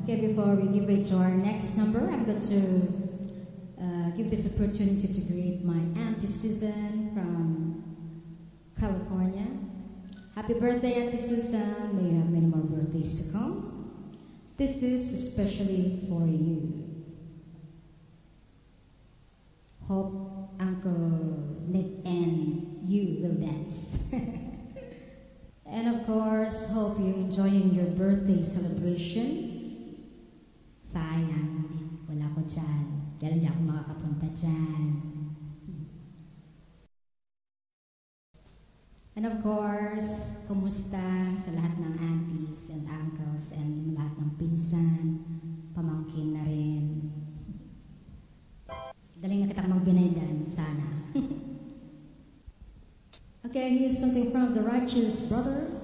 Okay, before we give way to our next number, I'm going to give this opportunity to greet my Auntie Susan from California. Happy birthday, Auntie Susan. May you have many more birthdays to come. This is especially for you. Hope Uncle Nick and you will dance. And of course, hope you're enjoying your birthday celebration. Sayang, wala ko dyan. Kaya hindi ako makakapunta dyan. And of course, kumusta sa lahat ng aunties and uncles and lahat ng pinsan, pamangkin na rin. Daling na kitang magbinaydan, sana. Okay, here's something from the Righteous Brothers.